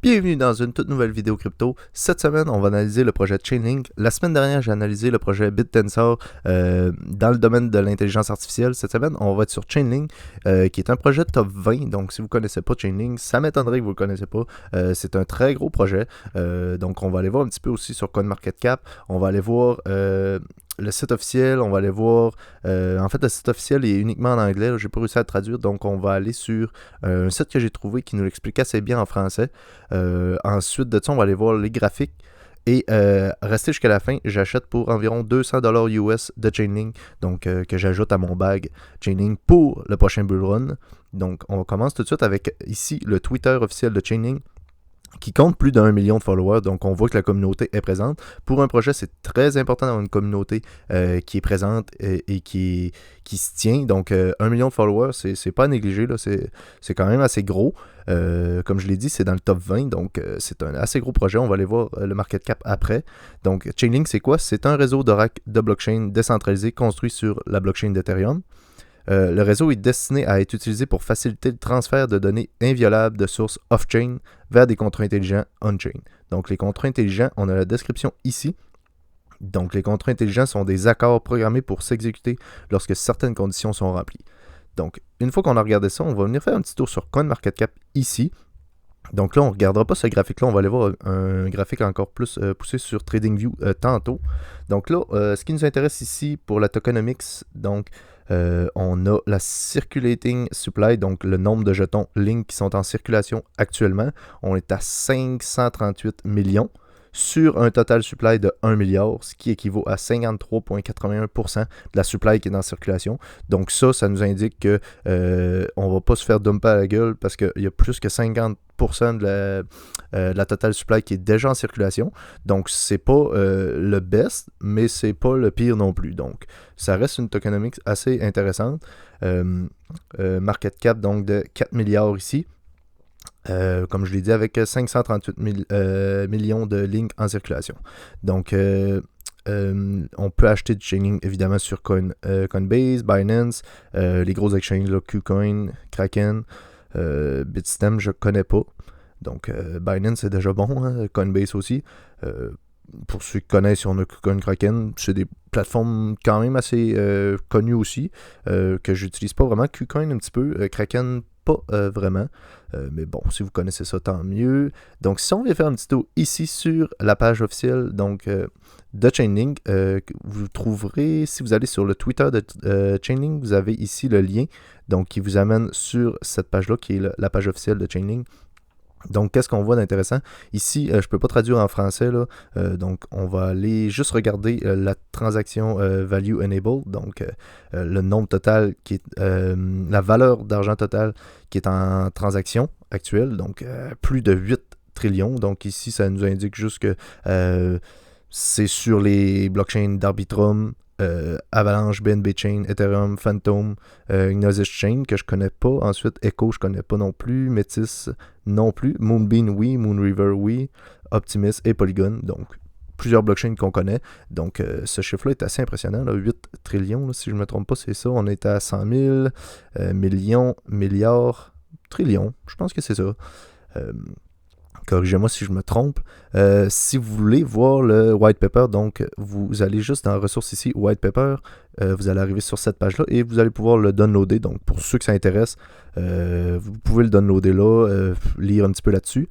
Bienvenue dans une toute nouvelle vidéo crypto. Cette semaine, on va analyser le projet Chainlink. La semaine dernière, j'ai analysé le projet BitTensor dans le domaine de l'intelligence artificielle. Cette semaine, on va être sur Chainlink, qui est un projet top 20. Donc, si vous ne connaissez pas Chainlink, ça m'étonnerait que vous ne le connaissez pas. C'est un très gros projet. Donc, on va aller voir un petit peu aussi sur CoinMarketCap. On va aller voir le site officiel, on va aller voir... en fait, le site officiel est uniquement en anglais. J'ai pas réussi à le traduire, donc on va aller sur un site que j'ai trouvé qui nous l'explique assez bien en français. Ensuite de ça, on va aller voir les graphiques. Et rester jusqu'à la fin, j'achète pour environ $200 US de Chainlink, donc que j'ajoute à mon bag Chainlink pour le prochain bull run. Donc, on commence tout de suite avec ici le Twitter officiel de Chainlink, qui compte plus d'1 million de followers, donc on voit que la communauté est présente. Pour un projet, c'est très important d'avoir une communauté qui est présente et qui se tient. Donc 1 million de followers, c'est pas à négliger, là. C'est quand même assez gros. Comme je l'ai dit, c'est dans le top 20, donc c'est un assez gros projet. On va aller voir le market cap après. Donc Chainlink, c'est quoi? C'est un réseau de blockchain décentralisé construit sur la blockchain d'Ethereum. Le réseau est destiné à être utilisé pour faciliter le transfert de données inviolables de sources off-chain vers des contrats intelligents on-chain. Donc les contrats intelligents, on a la description ici. Donc les contrats intelligents sont des accords programmés pour s'exécuter lorsque certaines conditions sont remplies. Donc une fois qu'on a regardé ça, on va venir faire un petit tour sur CoinMarketCap ici. Donc là, on ne regardera pas ce graphique-là, on va aller voir un graphique encore plus poussé sur TradingView tantôt. Donc là, ce qui nous intéresse ici pour la tokenomics, donc on a la circulating supply, donc le nombre de jetons Link qui sont en circulation actuellement. On est à 538 millions sur un total supply de 1 milliard, ce qui équivaut à 53,81% de la supply qui est en circulation. Donc ça nous indique que on ne va pas se faire dumper à la gueule parce qu'il y a plus que 50% de la total supply qui est déjà en circulation. Donc c'est pas le best, mais c'est pas le pire non plus. Donc ça reste une tokenomics assez intéressante. Market cap donc de 4 milliards ici. Comme je l'ai dit, avec 538 millions de links en circulation. Donc, on peut acheter du Chainlink évidemment sur Coinbase, Binance, les gros exchanges, là, KuCoin, Kraken, Bitstamp, je ne connais pas. Donc, Binance, c'est déjà bon, hein, Coinbase aussi. Pour ceux qui connaissent, on a KuCoin, Kraken, c'est des plateformes quand même assez connues aussi, que j'utilise pas vraiment. KuCoin un petit peu, Kraken pas vraiment. Mais bon, si vous connaissez ça, tant mieux. Donc, si on vient faire un petit tour ici sur la page officielle donc, de Chainlink, vous trouverez, si vous allez sur le Twitter de Chainlink, vous avez ici le lien donc, qui vous amène sur cette page-là, qui est la page officielle de Chainlink. Donc, qu'est-ce qu'on voit d'intéressant? Ici, je ne peux pas traduire en français, là, donc on va aller juste regarder la transaction Value Enabled, donc le nombre total, qui est la valeur d'argent total qui est en transaction actuelle, donc plus de 8 trillions. Donc ici, ça nous indique juste que c'est sur les blockchains d'Arbitrum, Avalanche, BNB Chain, Ethereum, Phantom, Gnosis Chain, que je connais pas. Ensuite, Echo, je connais pas non plus. Metis, non plus. Moonbeam, oui. Moonriver, oui. Optimus et Polygon. Donc, plusieurs blockchains qu'on connaît. Donc, ce chiffre-là est assez impressionnant. Là, 8 trillions, là, si je ne me trompe pas, c'est ça. On est à 100 000, millions, milliards, trillions. Je pense que c'est ça. Corrigez-moi si je me trompe. Si vous voulez voir le white paper, donc vous allez juste dans ressources ici, white paper, vous allez arriver sur cette page-là et vous allez pouvoir le downloader. Donc pour ceux que ça intéresse, vous pouvez le downloader là, lire un petit peu là-dessus.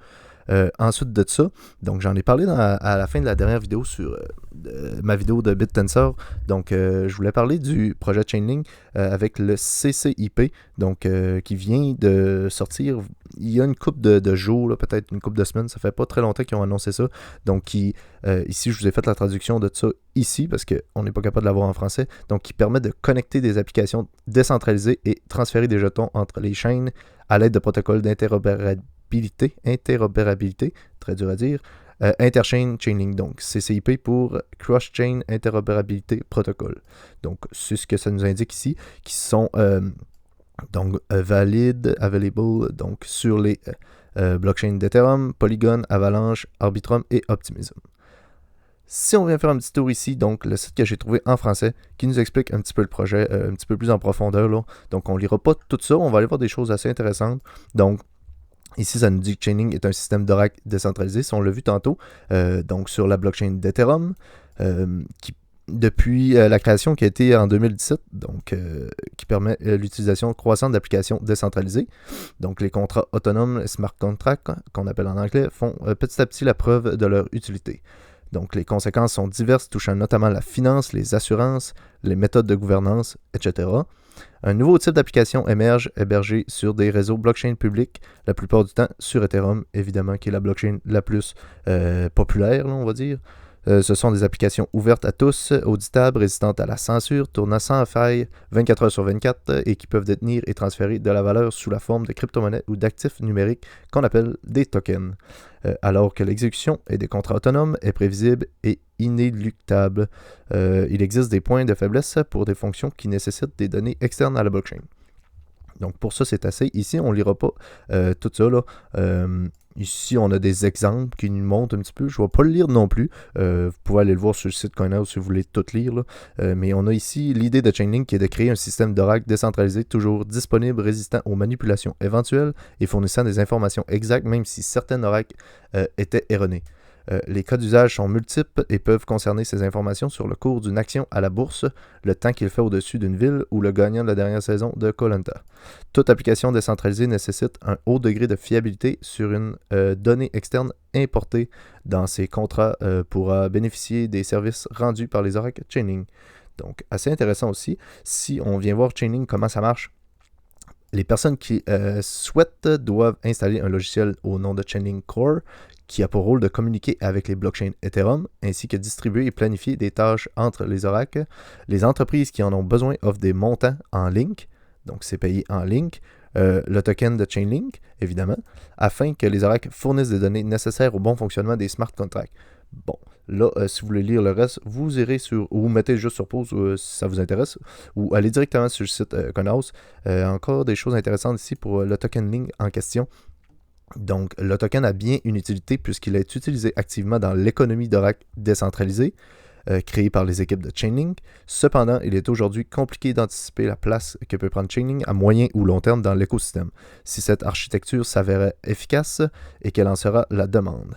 Ensuite de ça, donc j'en ai parlé à la fin de la dernière vidéo sur ma vidéo de BitTensor. Donc je voulais parler du projet Chainlink avec le CCIP, donc qui vient de sortir il y a une couple de jours, peut-être une couple de semaines, ça fait pas très longtemps qu'ils ont annoncé ça. Donc ici je vous ai fait la traduction de ça ici parce qu'on n'est pas capable de l'avoir en français. Donc qui permet de connecter des applications décentralisées et transférer des jetons entre les chaînes à l'aide de protocoles interopérabilité, très dur à dire, Interchain Chainlink, donc CCIP pour Cross-Chain Interoperability Protocol. Donc, c'est ce que ça nous indique ici, qui sont donc valides, available, donc sur les blockchains d'Ethereum, Polygon, Avalanche, Arbitrum et Optimism. Si on vient faire un petit tour ici, donc le site que j'ai trouvé en français, qui nous explique un petit peu le projet, un petit peu plus en profondeur, là. Donc, on ne lira pas tout ça, on va aller voir des choses assez intéressantes. Donc, Ici, ça nous dit que Chainlink est un système d'oracle décentralisé, si on l'a vu tantôt, donc sur la blockchain d'Ethereum, depuis la création qui a été en 2017, donc qui permet l'utilisation croissante d'applications décentralisées. Donc les contrats autonomes, smart contracts, qu'on appelle en anglais, font petit à petit la preuve de leur utilité. Donc les conséquences sont diverses, touchant notamment la finance, les assurances, les méthodes de gouvernance, etc. Un nouveau type d'application émerge, hébergé sur des réseaux blockchain publics, la plupart du temps sur Ethereum, évidemment, qui est la blockchain la plus populaire, là, on va dire. Ce sont des applications ouvertes à tous, auditables, résistantes à la censure, tournant sans faille 24 heures sur 24 et qui peuvent détenir et transférer de la valeur sous la forme de crypto-monnaies ou d'actifs numériques qu'on appelle des tokens. Alors que l'exécution des contrats autonomes est prévisible et inéluctable. Il existe des points de faiblesse pour des fonctions qui nécessitent des données externes à la blockchain. Donc pour ça, c'est assez. Ici, on ne lira pas tout ça, là. Ici, on a des exemples qui nous montrent un petit peu. Je ne vais pas le lire non plus. Vous pouvez aller le voir sur le site CoinHouse si vous voulez tout lire, là. Mais on a ici l'idée de Chainlink qui est de créer un système d'oracle décentralisé toujours disponible, résistant aux manipulations éventuelles et fournissant des informations exactes, même si certains oracles étaient erronés. Les cas d'usage sont multiples et peuvent concerner ces informations sur le cours d'une action à la bourse, le temps qu'il fait au-dessus d'une ville ou le gagnant de la dernière saison de Koh Lanta. Toute application décentralisée nécessite un haut degré de fiabilité sur une donnée externe importée dans ces contrats pourra bénéficier des services rendus par les oracles Chainlink. Donc, assez intéressant aussi. Si on vient voir Chainlink, comment ça marche, les personnes qui souhaitent doivent installer un logiciel au nom de Chainlink Core qui a pour rôle de communiquer avec les blockchains Ethereum, ainsi que distribuer et planifier des tâches entre les oracles. Les entreprises qui en ont besoin offrent des montants en Link, donc c'est payé en Link, le token de Chainlink, évidemment, afin que les oracles fournissent des données nécessaires au bon fonctionnement des smart contracts. Bon, là, si vous voulez lire le reste, vous irez sur, ou vous mettez juste sur pause si ça vous intéresse, ou allez directement sur le site CoinHouse. Encore des choses intéressantes ici pour le token Link en question. Donc, le token a bien une utilité puisqu'il est utilisé activement dans l'économie d'oracle décentralisée, créée par les équipes de Chainlink. Cependant, il est aujourd'hui compliqué d'anticiper la place que peut prendre Chainlink à moyen ou long terme dans l'écosystème, si cette architecture s'avérait efficace et quelle en sera la demande.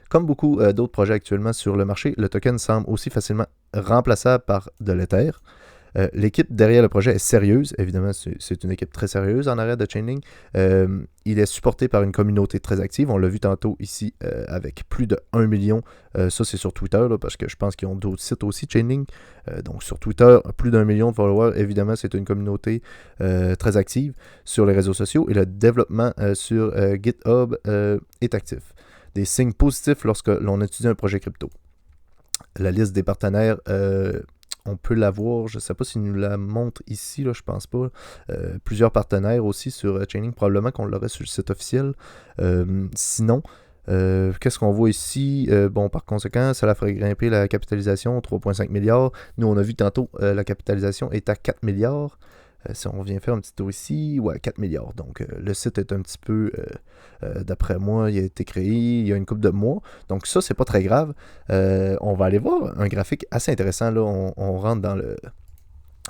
Comme beaucoup d'autres projets actuellement sur le marché, le token semble aussi facilement remplaçable par de l'Ether. L'équipe derrière le projet est sérieuse, évidemment c'est une équipe très sérieuse en arrière de Chainlink. Il est supporté par une communauté très active, on l'a vu tantôt ici avec plus de 1 million, ça c'est sur Twitter là, parce que je pense qu'ils ont d'autres sites aussi Chainlink, donc sur Twitter plus d'1 million de followers, évidemment c'est une communauté très active sur les réseaux sociaux et le développement sur GitHub est actif. Des signes positifs lorsque l'on étudie un projet crypto. La liste des partenaires on peut la voir, je ne sais pas s'il nous la montre ici, là, je pense pas. Plusieurs partenaires aussi sur Chainlink, probablement qu'on l'aurait sur le site officiel. Sinon, qu'est-ce qu'on voit ici? Bon, par conséquent, ça la ferait grimper la capitalisation, 3,5 milliards. Nous, on a vu tantôt, la capitalisation est à 4 milliards. Si on vient faire un petit tour ici, ouais, 4 milliards. Donc, le site est un petit peu, d'après moi, il a été créé il y a une couple de mois. Donc, ça, c'est pas très grave. On va aller voir un graphique assez intéressant. Là, on rentre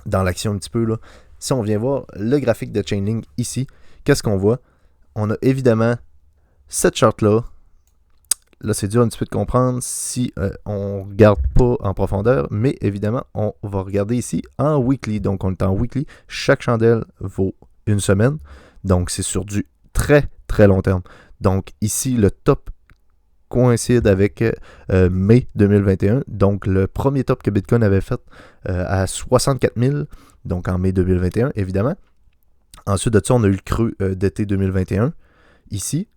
dans l'action un petit peu. Là. Si on vient voir le graphique de Chainlink ici, qu'est-ce qu'on voit? On a évidemment cette charte-là. Là, c'est dur un petit peu de comprendre si on ne regarde pas en profondeur, mais évidemment, on va regarder ici en weekly. Donc, on est en weekly. Chaque chandelle vaut une semaine. Donc, c'est sur du très, très long terme. Donc, ici, le top coïncide avec mai 2021. Donc, le premier top que Bitcoin avait fait à 64 000, donc en mai 2021, évidemment. Ensuite de ça, on a eu le creux d'été 2021, ici.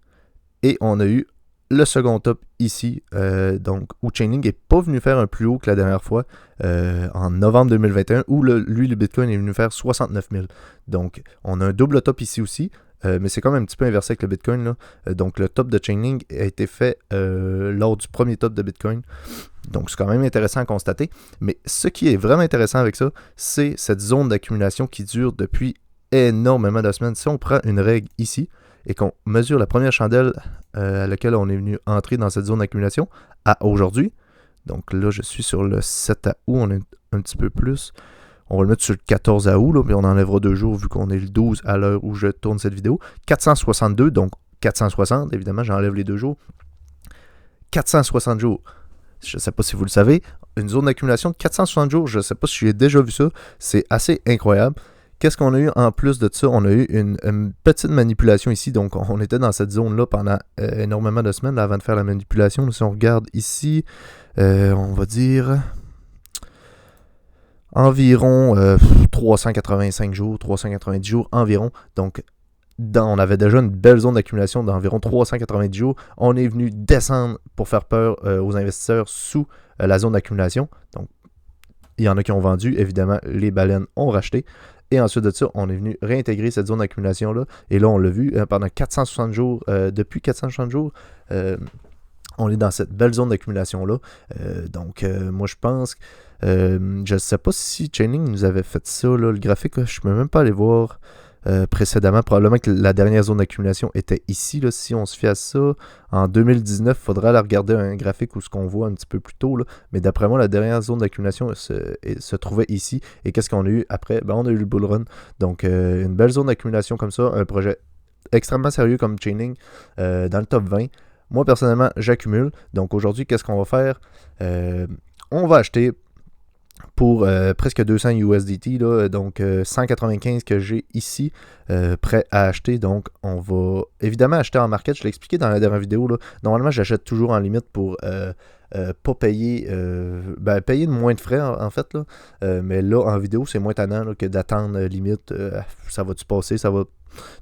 Et on a eu le second top ici, donc où Chainlink n'est pas venu faire un plus haut que la dernière fois, en novembre 2021, où le Bitcoin est venu faire 69 000. Donc, on a un double top ici aussi, mais c'est quand même un petit peu inversé avec le Bitcoin. Là. Donc, le top de Chainlink a été fait lors du premier top de Bitcoin. Donc, c'est quand même intéressant à constater. Mais ce qui est vraiment intéressant avec ça, c'est cette zone d'accumulation qui dure depuis énormément de semaines. Si on prend une règle ici, et qu'on mesure la première chandelle à laquelle on est venu entrer dans cette zone d'accumulation à aujourd'hui. Donc là, je suis sur le 7 août, on est un petit peu plus. On va le mettre sur le 14 août, là, mais on enlèvera 2 jours vu qu'on est le 12 à l'heure où je tourne cette vidéo. 462, donc 460, évidemment, j'enlève les 2 jours. 460 jours. Je ne sais pas si vous le savez, une zone d'accumulation de 460 jours, je ne sais pas si j'ai déjà vu ça, c'est assez incroyable. Qu'est-ce qu'on a eu en plus de ça? On a eu une petite manipulation ici, donc on était dans cette zone-là pendant énormément de semaines là, avant de faire la manipulation. Si on regarde ici, on va dire environ 385 jours, 390 jours environ. Donc on avait déjà une belle zone d'accumulation d'environ 390 jours. On est venu descendre pour faire peur aux investisseurs sous la zone d'accumulation. Donc, il y en a qui ont vendu. Évidemment, les baleines ont racheté. Et ensuite de ça, on est venu réintégrer cette zone d'accumulation-là. Et là, on l'a vu pendant 460 jours. Depuis 460 jours, on est dans cette belle zone d'accumulation-là. Donc, moi, je pense... je ne sais pas si Chainlink nous avait fait ça, là, le graphique. Là, je ne peux même pas aller voir... précédemment, probablement que la dernière zone d'accumulation était ici. Là, si on se fie à ça, en 2019, il faudra aller regarder un graphique où ce qu'on voit un petit peu plus tôt. Là. Mais d'après moi, la dernière zone d'accumulation se trouvait ici. Et qu'est-ce qu'on a eu après? On a eu le bull run. Donc, une belle zone d'accumulation comme ça. Un projet extrêmement sérieux comme Chainlink dans le top 20. Moi, personnellement, j'accumule. Donc, aujourd'hui, qu'est-ce qu'on va faire? On va acheter... pour presque 200 USDT, là, donc 195 que j'ai ici, prêt à acheter. Donc, on va évidemment acheter en market. Je l'ai expliqué dans la dernière vidéo. Là. Normalement, j'achète toujours en limite pour pas payer, payer de moins de frais en fait. Là. Mais là, en vidéo, c'est moins tannant là, que d'attendre limite. Ça va-tu passer? Ça va.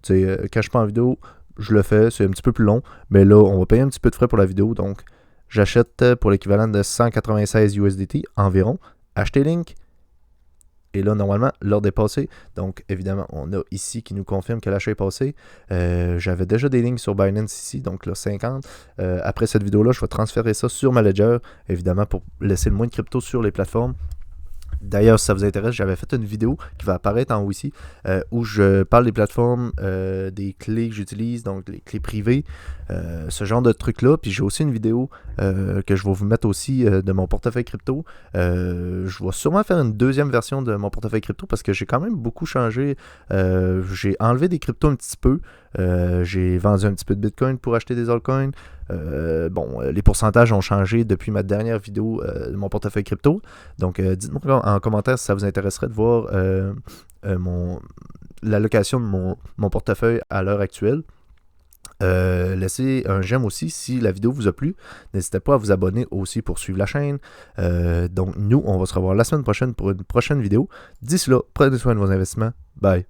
Quand je suis pas en vidéo, je le fais. C'est un petit peu plus long. Mais là, on va payer un petit peu de frais pour la vidéo. Donc, j'achète pour l'équivalent de 196 USDT environ. Acheter Link. Et là, normalement, l'ordre est passé. Donc, évidemment, on a ici qui nous confirme que l'achat est passé. J'avais déjà des lignes sur Binance ici, donc là, 50. Après cette vidéo-là, je vais transférer ça sur ma Ledger, évidemment, pour laisser le moins de crypto sur les plateformes. D'ailleurs, si ça vous intéresse, j'avais fait une vidéo qui va apparaître en haut ici, où je parle des plateformes, des clés que j'utilise, donc les clés privées, ce genre de trucs-là. Puis j'ai aussi une vidéo que je vais vous mettre aussi de mon portefeuille crypto. Je vais sûrement faire une deuxième version de mon portefeuille crypto parce que j'ai quand même beaucoup changé. J'ai enlevé des cryptos un petit peu. J'ai vendu un petit peu de Bitcoin pour acheter des altcoins. Les pourcentages ont changé depuis ma dernière vidéo de mon portefeuille crypto. Donc, dites-moi en commentaire si ça vous intéresserait de voir l'allocation de mon portefeuille à l'heure actuelle. Laissez un j'aime aussi si la vidéo vous a plu. N'hésitez pas à vous abonner aussi pour suivre la chaîne. Donc, nous, on va se revoir la semaine prochaine pour une prochaine vidéo. D'ici là, prenez soin de vos investissements. Bye.